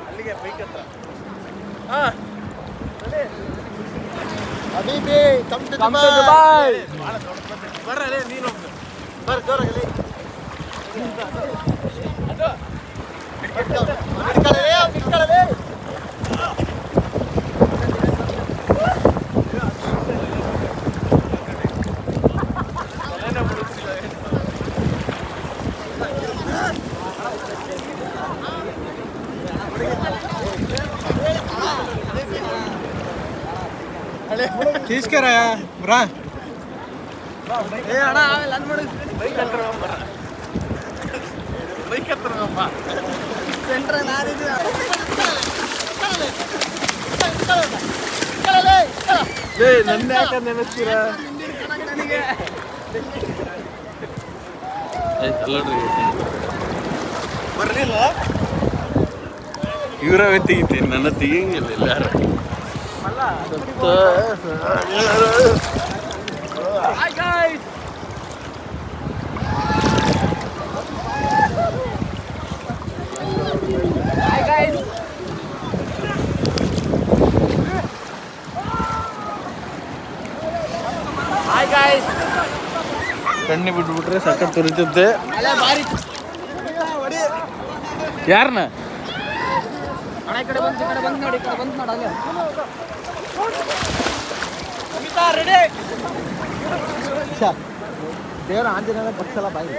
ಅಲ್ಲಿಗೆ ಬೈಕ್ ಹತ್ರ Habibi, come to Dubai. ಬರ್ರೇ ನೀನು ಬರ್ರಿ ಜೋರಾಗಲಿ. తీసుకురా రా ನನ್ನ ಯಾಕೆ ನೆನೆಸ್ತೀರಾ ಬರ್ಲಿಲ್ಲ ಇವರವೇ ತೆಗಿತೀನಿ ನನ್ನ ತೆಗಿಯಂಗಿಲ್ಲ ಎಲ್ಲಾರು Hi guys! Hi guys! Hi guys! ಕಣ್ಣಿ ಬಿಟ್ಬಿಟ್ರೆ ಸಖತ್ ತುರಿತುತ್ತೆ ಯಾರನ್ನ ಈ ಕಡೆ ಬಂದು ನೋಡಿ ಅಲ್ಲೇ ರೆಡಿ ದೇವರ ಆಂಜನೇಯ ಬಕ್ಸಲ ಬಾಯಿ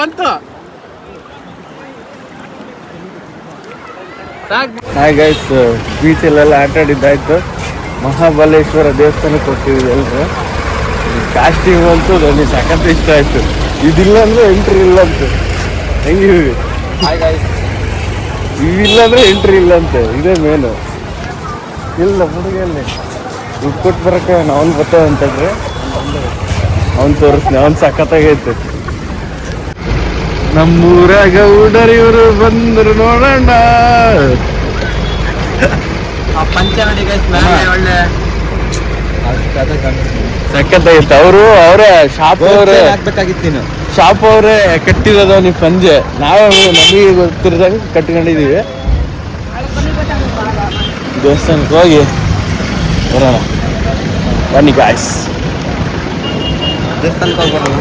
ಬಂತು ಹಾಯ್ ಗೈಸ್ ಬೀಚಲ್ಲೆಲ್ಲ ಆಟ ಆಡಿದ್ದಾಯ್ತು ಮಹಾಬಲೇಶ್ವರ ದೇವಸ್ಥಾನಕ್ಕೆ ಹೋಗ್ತಿದ್ವಿ ಎಲ್ಲರೂ ಕಾಸ್ಟ್ಯೂಮ್ ಅಂತೂ ನನಗೆ ಸಖತ್ ಇಷ್ಟ ಆಯ್ತು ಇದಿಲ್ಲ ಅಂದ್ರೆ ಎಂಟ್ರಿ ಇಲ್ಲ ಅಂತ ಹೆಂಗೆ ಇವಿಲ್ಲ ಅಂದ್ರೆ ಎಂಟ್ರಿ ಇಲ್ಲ ಅಂತೆ ಇದೇ ಮೇನು ಇಲ್ಲ ಹುಡುಗಲ್ಲಿ ದುಡ್ಡು ಕೊಟ್ಟು ಬರೋಕೆ ಅವ್ನು ಬರ್ತಾವ ಅಂತಂದ್ರೆ ಅವ್ನು ತೋರಿಸ್ತೀನಿ ಅವ್ನು ಸಖತ್ತಾಗೈತೆ ನಮ್ಮೂರಾಗ ಹುಡರ್ ಇವರು ಬಂದ್ರು ನೋಡೋಣ ಪಂಚನಡಿ ಒಳ್ಳೆ ಸಖತ್ತಾಗಿತ್ತು ಅವರೇ ಶಾಪ್ ಅವರೇ ಹಾಕ್ಬೇಕಾಗಿತ್ತು ನೀನು ಶಾಪ್ ಅವರೇ ಕಟ್ಟಿರೋದು ನೀವು ಪಂಜೆ ನಾವೇ ನಮಗೆ ಗೊತ್ತಿರೋದಾಗ ಕಟ್ಕೊಂಡಿದೀವಿ ದೇವಸ್ಥಾನಕ್ಕೆ ಹೋಗಿ ಬರೋಣ ಬನ್ನಿ ಗಾಯ್ಸ್ ದೇವಸ್ಥಾನಕ್ಕೆ ಹೋಗ್ಬರೋಣ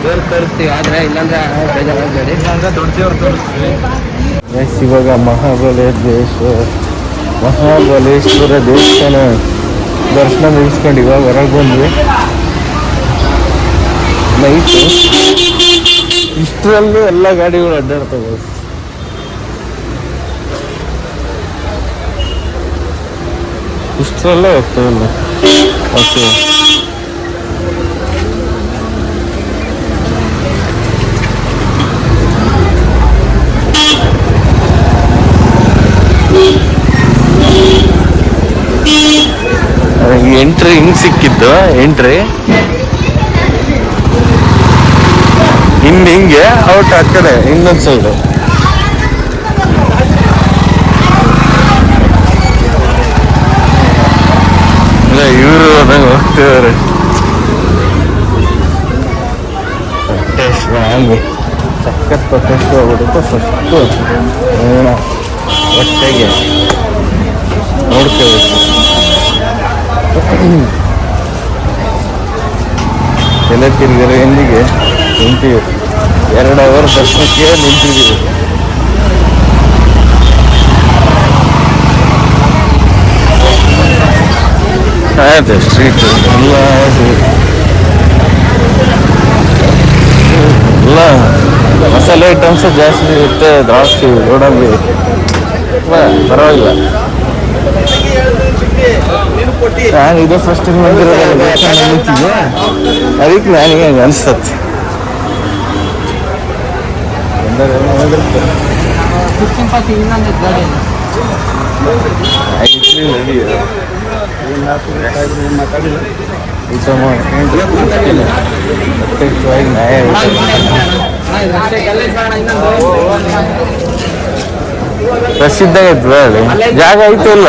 ದೇವ್ರು ತೋರಿಸ್ತೀವಿ ಆದರೆ ಇಲ್ಲಾಂದ್ರೆ ಬೇಜಾರಾಗಬೇಡಿ ದೊಡ್ಡ ದೇವ್ರು ತೋರಿಸ್ತೀವಿ ಗೈಸ್ ಇವಾಗ ಮಹಾಬಲೇಶ್ವರ ದೇವಸ್ಥಾನ ದರ್ಶನ ಮುಗಿಸ್ಕೊಂಡು ಇವಾಗ ಹೊರಗೆ ಬಂದ್ವಿ ನೈಟು ಇಷ್ಟರಲ್ಲೂ ಎಲ್ಲ ಗಾಡಿಗಳು ಅಡ್ಡಾಡ್ತವೆ ಇಷ್ಟರಲ್ಲೇ ಹೋಗ್ತಾವಲ್ಲ ಓಕೆ ಎಂಟ್ರಿ ಹಿಂಗ್ ಸಿಕ್ಕಿದ್ದು ಎಂಟ್ರಿ ಹಿಂಗೆ ಔಟ್ ಆ ಕಡೆ ಇನ್ನೊಂದು ಸೈಡು ಇವರು ಅದಂಗೆ ಹೋಗ್ತಿದ್ದಾರೆ ಹಂಗೆ ಸಖತ್ ಪ್ರೊಟೆಸ್ಟ್ ಹೋಗ್ಬಿಡುತ್ತೆ ಫಸ್ಟು ಒಟ್ಟಿಗೆ ನೋಡ್ಕೋಬೇಕು ತಲೆ ತಿರುಗಿರೋ ಎಂದಿಗೆ ನಿಂತೀವಿ 2 ಅವರ್ ದರ್ಶನಕ್ಕೆ ನಿಂತಿದ್ದೀವಿ ಆಯ್ತು ಸ್ಟ್ರೀಟ್ ಎಲ್ಲ ಮಸಾಲೆ ಐಟಮ್ಸ್ ಜಾಸ್ತಿ ಇರುತ್ತೆ ದ್ರಾಕ್ಷಿ ಗೋಡಂಬಿ ಪರವಾಗಿಲ್ಲ ನಾನು ಇದು ಫಸ್ಟ್ ಬಂದಿರೋದಲ್ಲ ನಿಂತಿದ್ದೆ ಅದಕ್ಕೆ ನನಗೆ ಹಂಗೆ ಅನಿಸ್ತದೆ ಪ್ರಸಿದ್ಧ ಐತ್ವ ಅಲ್ಲಿ ಜಾಗ ಐತೆ ಇಲ್ಲ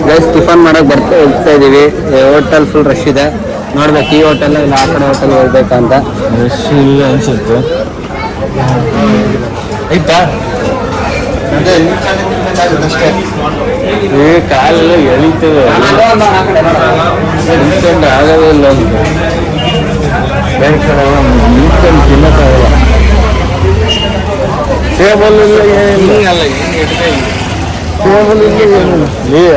ಗೈಸ್ ಟಿಫನ್ ಮಾಡಕ್ ಹೋಗ್ತಾ ಇದೀವಿ. ಹೋಟೆಲ್ ಫುಲ್ ರಶ್ ಇದೆ. ನೋಡ್ಬೇಕು ಈ ಹೋಟೆಲ್ ಇಲ್ಲ ಆ ಕಡೆ ಹೋಟೆಲ್ ಹೋಗ್ಬೇಕಂತ. ರಶ್ ಇಲ್ಲ ಅನ್ಸುತ್ತೆ. ಆಯ್ತಾ ಏ ಕಾಲೆಲ್ಲ ಎಳಿತದೆ ನಿಂತ್ಕೊಂಡು ಆಗೋದೇ ಇಲ್ಲ ಅಂತ ನಿಂತ್ಕೊಂಡು ತಿನ್ನಕ್ಕಾಗಲ್ಲ. ಟೇಬಲ್ ಇಲ್ಲ ಏನಿಲ್ಲ ಟೇಬಲ್ ಇಲ್ಲ ಏನಿಲ್ಲ.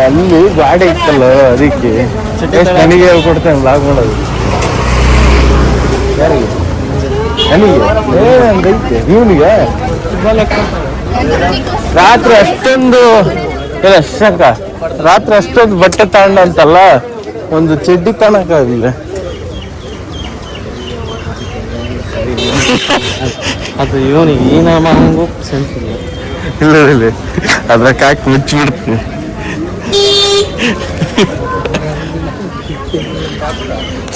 ಅಲ್ಲಿ ಗಾಡಿ ಇತ್ತಲ್ಲ ಅದಕ್ಕೆ ನನಗೆ ಹೇಳ್ಕೊಡ್ತೇನೆ ಲಾಗ್ ಮಾಡೋದು. ಯಾರಿಗೆ ನನಗೆ ಏನಂದೈತೆ ಇವನಿಗೆ ರಾತ್ರಿ ಅಷ್ಟೊಂದು ಶಂಕ ರಾತ್ರಿ ಅಷ್ಟೊಂದು ಬಟ್ಟೆ ತಗೊಂಡ ಅಂತಲ್ಲ ಒಂದು ಚಡ್ಡಿ ತಗೊಳಕ್ಕಾಗಿಲ್ಲ. ಅದು ಇವನಿಗೆ ಈ ನಾಮ ಸೆನ್ಸ್ ಇಲ್ಲ. ಇಲ್ಲ ಅದ್ರಾಗ ಹಾಕಿ ಮುಚ್ಚಿಬಿಡ್ತೀನಿ.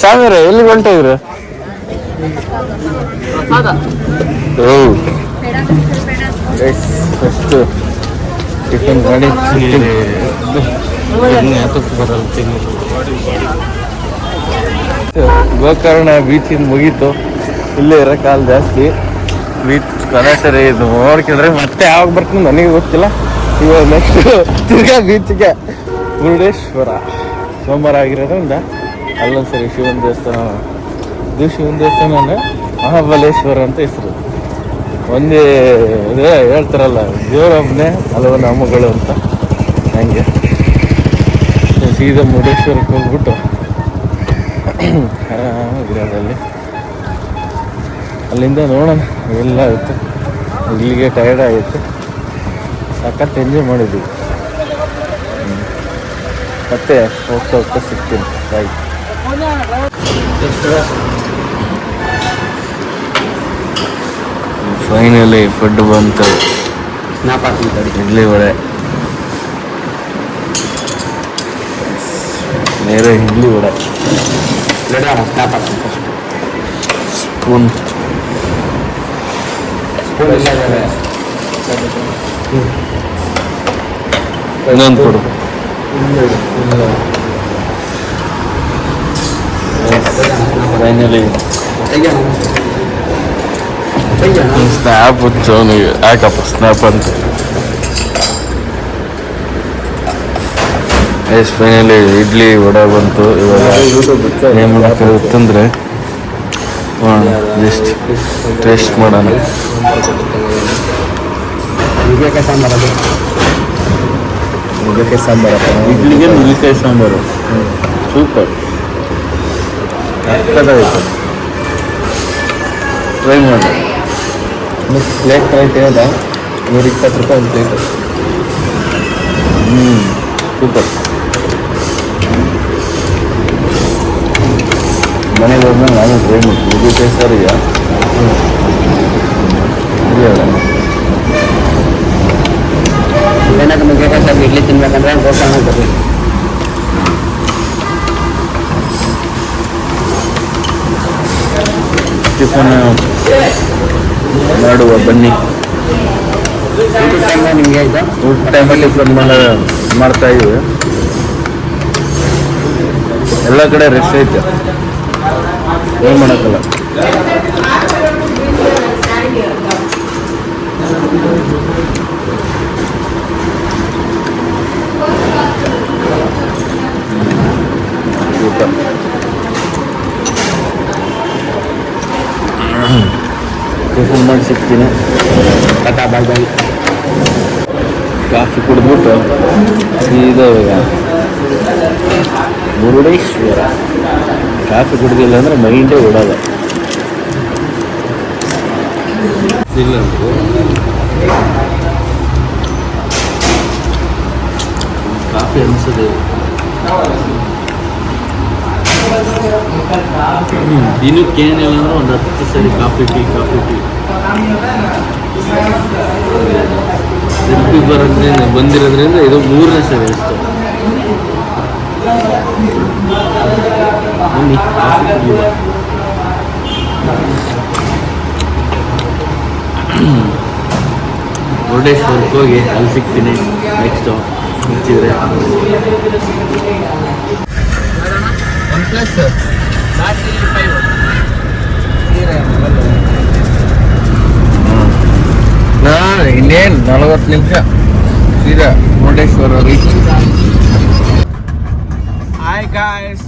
ಸಾವಿರ ಎಲ್ಲಿ ಹೊಂಟಿದ್ರು? ಫಸ್ಟ್ ಟಿಫಿನ್ ಮಾಡಿ ಗೋಕರ್ಣ ಬೀಚಿಂದ ಮುಗೀತು. ಇಲ್ಲೇ ಇರೋ ಕಾಲ ಜಾಸ್ತಿ. ಬೀಚ್ ಕೊನೆ ಸರಿ ಇದು ನೋಡ್ಕೊಂಡ್ರೆ ಮತ್ತೆ ಯಾವಾಗ ಬರ್ತೀನಿ ನನಗೆ ಗೊತ್ತಿಲ್ಲ. ಇವಾಗ ನೆಕ್ಸ್ಟ್ ತಿರ್ಗಾ ಬೀಚ್ಗೆ ಮುರುಡೇಶ್ವರ ಸೋಮವಾರ ಆಗಿರೋದ್ರಿಂದ ಅಲ್ಲೊಂದ್ಸರಿ ಶಿವನ ದೇವಸ್ಥಾನ. ಇದು ಶಿವನ ದೇವಸ್ಥಾನ ಅಂದರೆ ಮಹಾಬಲೇಶ್ವರ ಅಂತ ಹೆಸರು. ಒಂದೇ ಇದೇ ಹೇಳ್ತಾರಲ್ಲ ದೇವರೊಬ್ಬನೇ ಹಲವು ನಾಮಗಳು ಅಂತ, ಹಂಗೆ ಸೀದಾ ಮುರುಡೇಶ್ವರಕ್ಕೆ ಹೋಗ್ಬಿಟ್ಟು ಆರಾಮಾಗಿರೋದಲ್ಲಿ ಅಲ್ಲಿಂದ ನೋಡೋಣ ಎಲ್ಲ ಆಯಿತು. ಇಲ್ಲಿಗೆ ಟಯರ್ಡ್ ಆಯಿತು, ಸಖತ್ ಎಂಜಾಯ್ ಮಾಡಿದ್ವಿ. ಮತ್ತೆ ಹೋಗ್ತಾ ಹೋಗ್ತಾ ಸಿಗ್ತೀನಿ. ಬಾಯ್. ಫೈನಲಿ ಫುಡ್ ಬಂತು. ಇಡ್ಲಿ ವಡೆ ನೇರ ಇಡ್ಲಿ ವಡೆ ಸ್ಪೂನ್ ಇನ್ನೊಂದು ಕೊಡು. ಫೈನಲಿ ಸ್ನ್ಯಾಪ್ ಅವನಿಗೆ ಯಾಕಪ್ಪ ಸ್ನ್ಯಾಪ್ ಅಂತ. ಫೈನಲಿ ಇಡ್ಲಿ ವಡೆ ಬಂತು. ಇವಾಗ ಏನು ಮಾಡಬೇಕಂತಂದ್ರೆ ಜಸ್ಟ್ ಟೇಸ್ಟ್ ಮಾಡೋಣ. ನುಗ್ಗೆಕಾಯಿ ಸಾಂಬಾರಪ್ಪ. ಇಡ್ಲಿಗೆ ನುಗ್ಗೆಕಾಯಿ ಸಾಂಬಾರು ಸೂಪರ್ ಸಕ್ಕತ್ತಾಗಿತ್ತು. ಟ್ರೈ ಮಾಡಿ. ಪ್ಲೇಟ್ ಪ್ರೈಸ್ ಏನಿದೆ ₹120 ಒಂದು ಪ್ಲೇಟ್. ಸೂಪರ್. ಮನೆಗೆ ಹೋದ್ಮೇಲೆ ನಾನು ಟ್ರೈ ಮಾಡ್ತೀನಿ. ನುಗ್ಗೆಕಾಯಿ ಸಾರಿಗೆ ಏನಾದ್ರು ನುಗ್ಗೆಕಾಯಿ ಸಾರು ಇಡ್ಲಿ ತಿನ್ಬೇಕಂದ್ರೆ ಗೋಕರ್ಣ ಬರ್ರಿ. ಟಿಫನ್ ಮಾಡುವ ಬನ್ನಿ. ನಿಮಗೆ ಆಯ್ತಾ? ಊಟ ಟೈಮಲ್ಲಿ ಟಿಫನ್ ಮಾಡ್ತಾ ಇದ್ದೀವಿ. ಎಲ್ಲ ಕಡೆ ರೆಸ್ಟ್ ಐತೆ, ಏನು ಮಾಡೋಕ್ಕಲ್ಲ. ಊಟ ಟಿಫನ್ ಮಾಡಿ ಸಿಗ್ತೀನಿ. ಬಾಯ್ ಬಾಯ್. ಕಾಫಿ ಕುಡಿದ್ಬಿಟ್ಟು ಸೀದಾ ಇವಾಗ ಮುರುಡೇಶ್ವರ. ಕಾಫಿ ಕುಡಿದಿಲ್ಲ ಅಂದರೆ ಮೈಂಡೇ ಓಡೋಲ್ಲ. ಇಲ್ಲ ಕಾಫಿ ಅನಿಸೋದು ದಿನಕ್ಕೆ ಏನಿಲ್ಲ ಅಂದ್ರೆ ಒಂದು 10 ಸರಿ ಕಾಫಿ ಟೀ ಬಂದಿರೋದ್ರಿಂದ ಇದು 3ನೇ ಸರಿ ಅಷ್ಟೇ. ಬನ್ನಿ ಕಾಫಿ ಕುಡಿಯುವ. ಮುರುಡೇಶ್ವರಕ್ಕೆ ಹೋಗಿ ಅಲ್ಲಿ ಸಿಗ್ತೀನಿ ನೆಕ್ಸ್ಟು ಮುಚ್ಚಿದ್ರೆ. ಇನ್ನೇನು 40 ನಿಮಿಷ ಸೀದಾ Murudeshwar reach. Hi guys,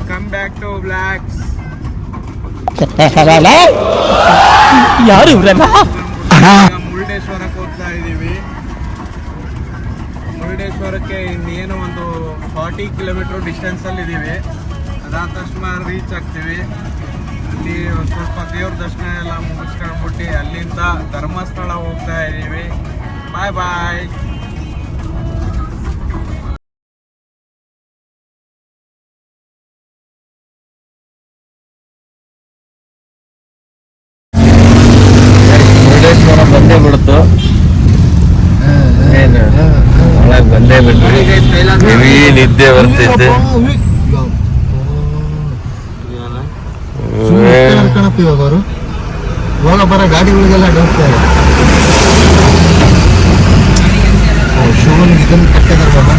come back to vlogs. ಯಾರು ಇವರೆಲ್ಲ? ಮುರುಡೇಶ್ವರಕ್ಕೆ ಹೋಗ್ತಾ ಇದ್ದೀವಿ. ಮುರುಡೇಶ್ವರಕ್ಕೆ ಇನ್ನೇನು ಒಂದು 40 ಕಿಲೋಮೀಟರ್ ಡಿಸ್ಟೆನ್ಸಲ್ಲಿ ಇದ್ದೀವಿ. ಅದಾದ ತಕ್ಷಣ ರೀಚ್ ಆಗ್ತೀವಿ. ಅಲ್ಲಿ ಒಂದು ಸ್ವಲ್ಪ ದೇವ್ರ ದರ್ಶನ ಎಲ್ಲ ಮುಗಿಸ್ಕೊಂಡ್ಬಿಟ್ಟು ಅಲ್ಲಿಂದ ಧರ್ಮಸ್ಥಳ ಹೋಗ್ತಾ ಇದ್ದೀವಿ. ಬಾಯ್ ಬಾಯ್. ಮುರುಡೇಶ್ವರ ಬಂದೇ ಬಿಡ್ತು. ಏನು ಒಳಗೆ ಬಂದೇ ಬಿಟ್ವಿ. ಹೆವಿ ನಿದ್ದೆ ಬರ್ತಿದ್ದೆ. ಇವಾಗ ಅವರು ಹೋಗ ಬರೋ ಗಾಡಿಗಳಿಗೆಲ್ಲ ಡೋಗ್ತಾರೆ. ಶಿವನಿಗೆ ಇದನ್ನು ಕಟ್ಟಿದಾರೆ ಬಾಬಾ.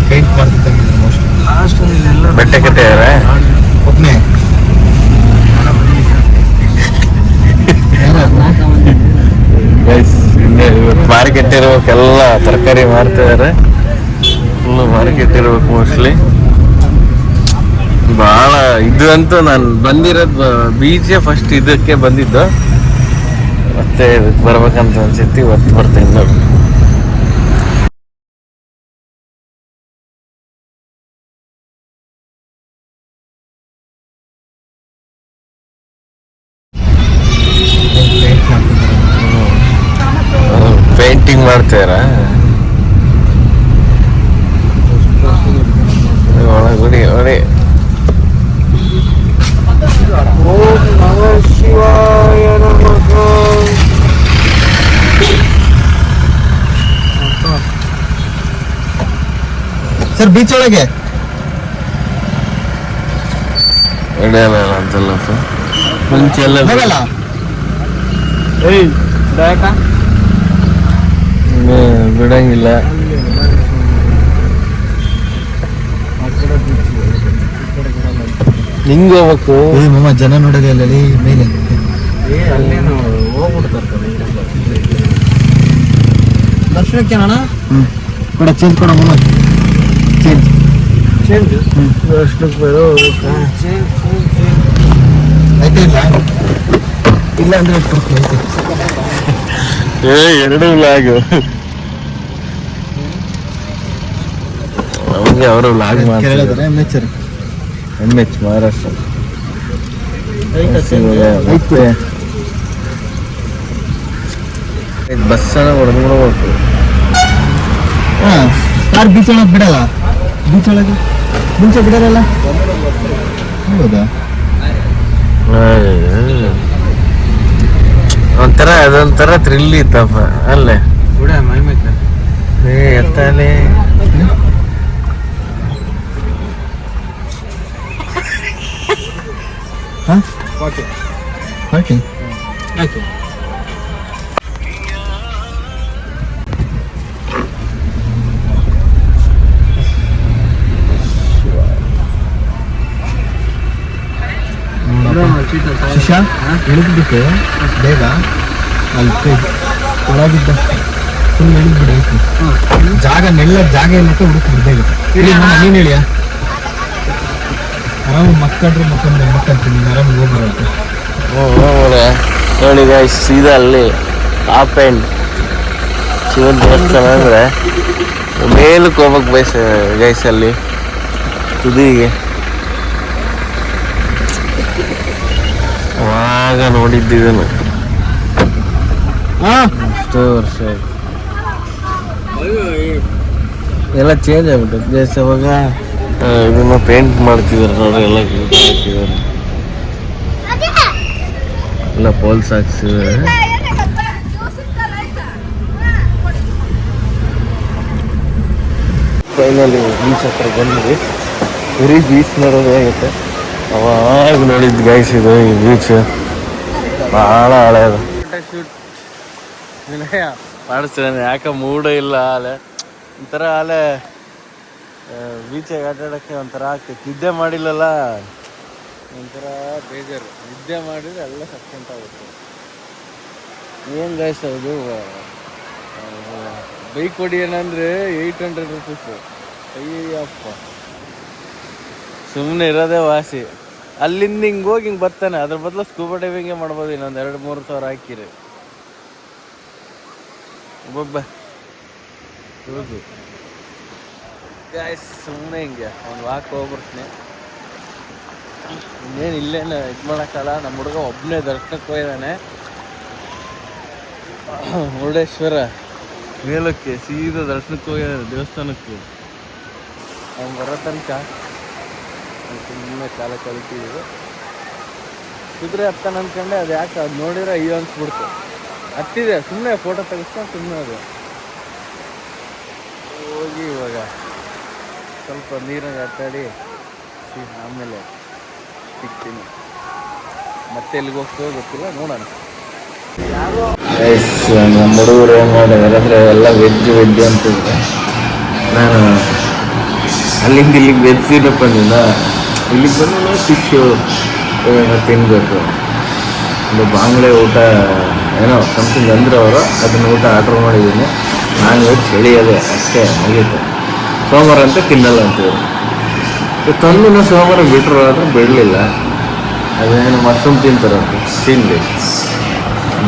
ಪೇಂಟ್ ಮಾಡ್ತಿದ್ದಂಗೆ ಮೋಸ್ಟ್ಲಿ ಬಟ್ಟೆ ಕಟ್ಟಿದಾರೆ ಒಬ್ಬನೇ. ಮಾರ್ಕೆಟ್ ಇರ್ಬೇಕೆಲ್ಲ ತರಕಾರಿ ಮಾರ್ತಿದಾರೆ. ಫುಲ್ಲು ಮಾರ್ಕೆಟ್ ಇರ್ಬೇಕು ಮೋಸ್ಟ್ಲಿ. ಭಾಳ ಇದು ಅಂತೂ ನಾನು ಬಂದಿರೋದು ಬೀಚೇ ಫಸ್ಟ್ ಇದಕ್ಕೆ ಬಂದಿದ್ದು. ಮತ್ತೆ ಇದಕ್ಕೆ ಬರ್ಬೇಕಂತ ಅನ್ಸೈತಿ. ಇವತ್ತು ಬರ್ತೀನಿ ನೋಡಿ. ಪೇಂಟಿಂಗ್ ಮಾಡ್ತಾರ ಒಳಗಡೆ ಒಡೆ. ಓಂ ನಮಃ ಶಿವಾಯ ನಮಃ. ಸರ್ ಬೀಚ್ ಒಳಗೆ ನಡೆಯಲ್ಲ ಅಂತಲ್ಲ ಮುಂಚೆ ಎಲ್ಲ ಬಿಡಂಗಿಲ್ಲ. ಹಿಂಗ್ ಹೋಗ್ಬೇಕು. ಮಮ್ಮ ಜನ ನೋಡೋದೇ ಅಲ್ಲಿ ಮೇಲೆ. ಅಲ್ಲೇನು ಹೋಗ್ಬಿಡ್ತಾರೆ ದರ್ಶನಕ್ಕೆ ಅಣ್ಣ. ಕೊಡ ಚೇಂಜ್ ಕೊಡ ಮಮ್ಮ. ಚೇಂಜ್ ಚೇಂಜ್ ದರ್ಶನಕ್ಕೆ ಬೇರೆ ಹೋಗ್ಬೇಕಾ? ಆಯ್ತಾ ಇಲ್ಲ ಅಂದ್ರೆ ಐತೆ. ಎರಡು ವ್ಲಾಗ್ ನಮಗೆ ಅವರು ವ್ಲಾಗ್ ಮಾಡ್ತಾರೆ. MH ಮಹಾರಾಷ್ಟ್ರ ಬಸ್ಸನ್ನ ಹೊಡೆದ್ಬಿಡ್ಬೇಕು. ಕಾರ್ ಬೀಚ್ ಒಳಗೆ ಬಿಡಲ್ಲ. ಬೀಚ್ ಒಳಗೆ ಮುಂಚೆ ಬಿಡಲ್ಲ. ಹೌದಾ? ಒಂಥರ ಅದೊಂಥರ ಥ್ರಿಲ್ ಇತ್ತಪ್ಪ ಅಲ್ಲೇ. ಎತ್ತಲೆ ಪಾರ್ಟಿ ಶಿಶಾ ಇಳಿದ್ಬಿಟ್ಟು ಬೇಗ ಅಲ್ಲಿ ಒಳಗಿದ್ದ ಫುಲ್ ಇಳಿದ್ಬಿಡೈತಿ. ಜಾಗ ನೆಲ್ಲ ಜಾಗ ಇಲ್ಲಕ್ಕೆ ಹುಡುಕ್ಬಿಡು ಬೇಗ. ಹೇಳಿ ನೀನು ಹೇಳಿಯಾ? ಆರಾಮ ಮಕ್ಕಂತೀನಿ ಆರಾಮಾಗಿ ಹೋಗ್ಬಾರತ್ತೆ. ನೋಡಿ ಗೈಸ್, ಸೀದಾ ಅಲ್ಲಿ ಟಾಪ್ ಎಂಡ್ ಶಿವನ್ ದೇವಸ್ಥಾನ ಅಂದರೆ ಮೇಲಕ್ಕೆ ಹೋಗ್ಬೇಕು ಗೈಸ್. ಅಲ್ಲಿ ತುದಿಗೆ ಆವಾಗ ನೋಡಿದ್ದಿದನು ಎಷ್ಟೋ ವರ್ಷ ಆಯ್ತು. ಎಲ್ಲ ಚೇಂಜ್ ಆಗ್ಬಿಟ್ಟು ಜಸ್ಟ್ ಅವಾಗ ಇದನ್ನ ಪೇಂಟ್ ಮಾಡ್ತಿದಾರೆ ನೋಡ್ರಿ. ಎಲ್ಲ ಹಾಕಿದ್ದಾರೆ, ಎಲ್ಲ ಪೋಲ್ಸ್ ಹಾಕ್ಸಿದ್ದಾರೆ. ಫೈನಲಿ ಬೀಚ್ ಹತ್ರ ಬಂದ್ವಿ. ಬರೀ ಬೀಚ್ ನೋಡೋದೇ ಆಗುತ್ತೆ. ಅವಾಗ ನೋಡಿದ್ದು ಗೈಸ್ ಇದು ಈ ಬೀಚ್ ಭಾಳ ಹಳೆಯದು. ಶೂಟ್ ವಿನಯ ಮಾಡಿಸ್ತೇನೆ, ಯಾಕೆ ಮೂಡೇ ಇಲ್ಲ. ಆಲೆ ಒಂಥರ ಆಲೆ ಬೀಚಾಗ ಆಟಾಡೋಕ್ಕೆ ಒಂಥರ ಆಗ್ತೈತೆ. ನಿದ್ದೆ ಮಾಡಿಲ್ಲಲ್ಲ, ಒಂಥರ ಬೇಜಾರು. ನಿದ್ದೆ ಮಾಡಿದ್ರೆ ಎಲ್ಲ ಸಕ್ಸೆಂಟ್ ಆಗುತ್ತೆ. ಏನು ಗೈಸ್ ಅದು ಬೈಕ್ ಹೊಡಿಯೋಣಂದ್ರೆ 800 ರೂಪೀಸು. ಅಯ್ಯಪ್ಪ, ಸುಮ್ಮನೆ ಇರೋದೇ ವಾಸಿ. ಅಲ್ಲಿಂದ ಹಿಂಗೆ ಹೋಗಿ ಹಿಂಗೆ ಬರ್ತಾನೆ. ಅದ್ರ ಬದಲು ಸ್ಕೂಬಾ ಡೈವಿಂಗೇ ಮಾಡ್ಬೋದು. ಇನ್ನೊಂದು 2-3 ಸಾವಿರ ಹಾಕಿರಿ ಒಬ್ಬೊಬ್ಬ ಹೌದು ಗಾಯ್ಸ್. ಸುಮ್ಮನೆ ಹಿಂಗೆ ಒಂದು ವಾಕ್ ಹೋಗ್ಬಿಡ್ತೀನಿ. ಇನ್ನೇನು ಇಲ್ಲೇನು ಇದು ಮಾಡೋಕ್ಕಲ್ಲ. ನಮ್ಮ ಹುಡುಗ ಒಬ್ಬನೇ ದರ್ಶನಕ್ಕೆ ಹೋಗಿದ್ದಾನೆ ಮುರುಡೇಶ್ವರ ಮೇಲಕ್ಕೆ. ಸೀದಾ ದರ್ಶನಕ್ಕೆ ಹೋಗಿದ್ದಾನೆ ದೇವಸ್ಥಾನಕ್ಕೆ. ಅವ್ನು ಬರೋ ತನಕ ಸುಮ್ಮನೆ ಕಾಲ ಕಲಿತಿದ್ದೀವಿ. ಕುದುರೆ ಹತ್ತಾನ ಅಂದ್ಕೊಂಡೆ, ಅದು ಯಾಕೆ ಅದು ನೋಡಿದ್ರೆ ಅಯ್ಯೋ ಅನ್ಸ್ಬಿಡ್ತು. ಹತ್ತಿದೆ ಸುಮ್ಮನೆ ಫೋಟೋ ತೆಗಿಸ್ಕೊಂಡು ಸುಮ್ಮನೆ ಅದು ಹೋಗಿ ಇವಾಗ ಸ್ವಲ್ಪ ನೀರಾಗ ಆಟಾಡಿ ಆಮೇಲೆ ಸಿಗ್ತೀನಿ. ಮತ್ತೆ ಎಲ್ಲಿಗೆ ಹೋಗ್ತೇವೆ ಗೊತ್ತಿಲ್ಲ, ನೋಡೋಣ. ನಮ್ಮ ಹುಡುಗರು ಏನು ಮಾಡಿದಾರೆ ಅಂದರೆ ಎಲ್ಲ ವೆಜ್ ಅಂತಿದ್ರೆ, ನಾನು ಅಲ್ಲಿಂದ ಇಲ್ಲಿಗೆ ವೆಜ್ ತಿನ್ನಪ್ಪ ಬಂದಿದ್ದ. ಇಲ್ಲಿಗೆ ಬಂದು ಫಿಶ್ಶು ತಿನ್ನಬೇಕು. ಒಂದು ಬಾಂಗ್ಲೆ ಊಟ ಏನೋ ಸಮಥಿಂಗ್ ಅಂದ್ರೆ ಅವರು ಅದನ್ನು ಊಟ ಆರ್ಡ್ರ್ ಮಾಡಿದ್ದೀನಿ. ನಾನ್ ವೆಜ್ ಚಳಿಯೋದೆ ಅಷ್ಟೇ, ಮುಗೀತು. ಸೋಮವಾರ ಅಂತ ತಿನ್ನಲ್ಲ ಅಂತೀವಿ. ತಂದು ಸೋಮವಾರ ಬಿಟ್ಟರು ಆದರೆ ಬಿಡಲಿಲ್ಲ. ಅದೇನು ಮಶ್ರೂಮ್ ತಿಂತಾರಂತೆ, ತಿನ್ನಲಿ.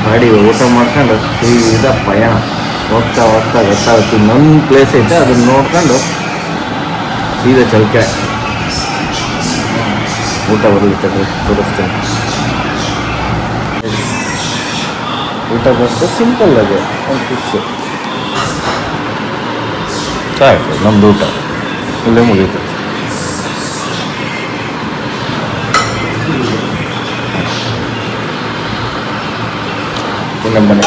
ಬಾಡಿ ಊಟ ಮಾಡ್ಕೊಂಡು ಸೀದಾ ಪಯಣ ಹೋಗ್ತಾ ಗೊತ್ತಾಗುತ್ತೆ. ಇನ್ನೊಂದು ಪ್ಲೇಸ್ ಐತೆ, ಅದನ್ನು ನೋಡ್ಕೊಂಡು ಸೀದಾ ಚೌಕೆ ಊಟ ಬರಲಿಕ್ಕೆ ತೋರಿಸ್ತೇನೆ. ಊಟ ಬಂತು ಸಿಂಪಲ್ ಆಗಿ ಒಂದು ಫಿಶ್ಶು ಸಾಕು. ನಮ್ಮದು ಊಟ ಇಲ್ಲೇ ಮುಗೀತು. ನಮ್ಮ ಮನೆ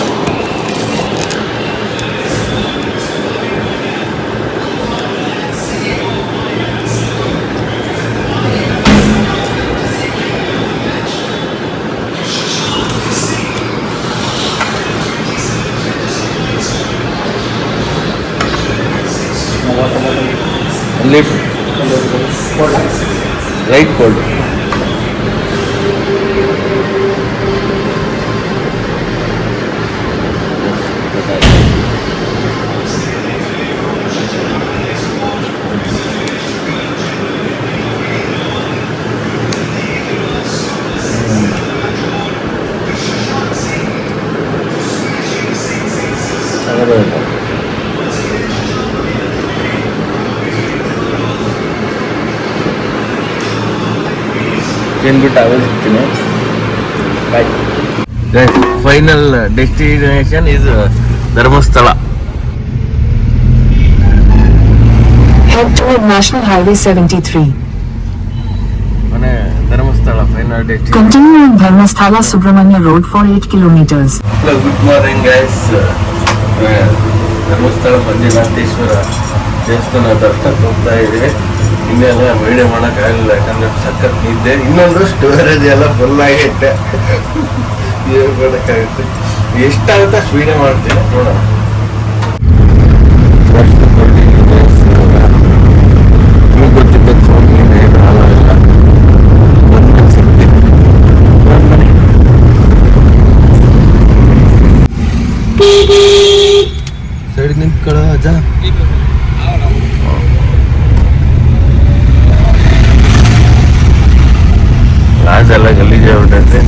ಲೈಟ್ ಕೋಲ್ಡ್. ತಿಂದ್ಬಿಟ್ಟು ಆಮೇಲೆ ಸಿಗ್ತೀನಿ. Bye. Final destination is Dharmasthala. Head toward National Highway 73. ಮನೆ Dharmasthala final destination. Continue on Dharmasthala Subramanya Road for 8 kilometers. Good morning guys. Dharmasthala Manjunatheshwara ದೇವಸ್ಥಾನ ದರ್ಶನಕ್ಕೆ ಹೋಗ್ತಾ ಇದ್ದೀವಿ. ಇನ್ನೆಲ್ಲ ವೀಡಿಯೋ ಮಾಡೋಕ್ಕಾಗಲಿಲ್ಲ, ಯಾಕಂದ್ರೆ ಸಖತ್ ನಿದ್ದೆ. ಇನ್ನೊಂದು ಸ್ಟೋರೇಜ್ ಎಲ್ಲ ಫುಲ್ ಆಗೈತೆ. ಏನು ಮಾಡೋಕ್ಕಾಗುತ್ತೆ, ಎಷ್ಟಾಗುತ್ತೆ ಅಷ್ಟು ವೀಡಿಯೋ ಮಾಡ್ತೀನಿ, ನೋಡೋಣ. ಗೊತ್ತಿದ್ದ ಫೋನ್ ಏನು ಹಾಲಿಲ್ಲ. ಸೈಡ್ ನಿಂತ್ಕೊಳ್ಳೋ ಅಜ್ಜ. ಲಾಸ್ ಎಲ್ಲ ಗಲೀಜ್ ಆಗ್ಬಿಟ್ಟೈತೆ.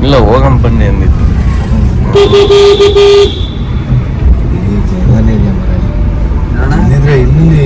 ಇಲ್ಲ ಹೋಗಂ ಬನ್ನಿ ಅಂದಿದ್ದು. ಇಲ್ಲಿ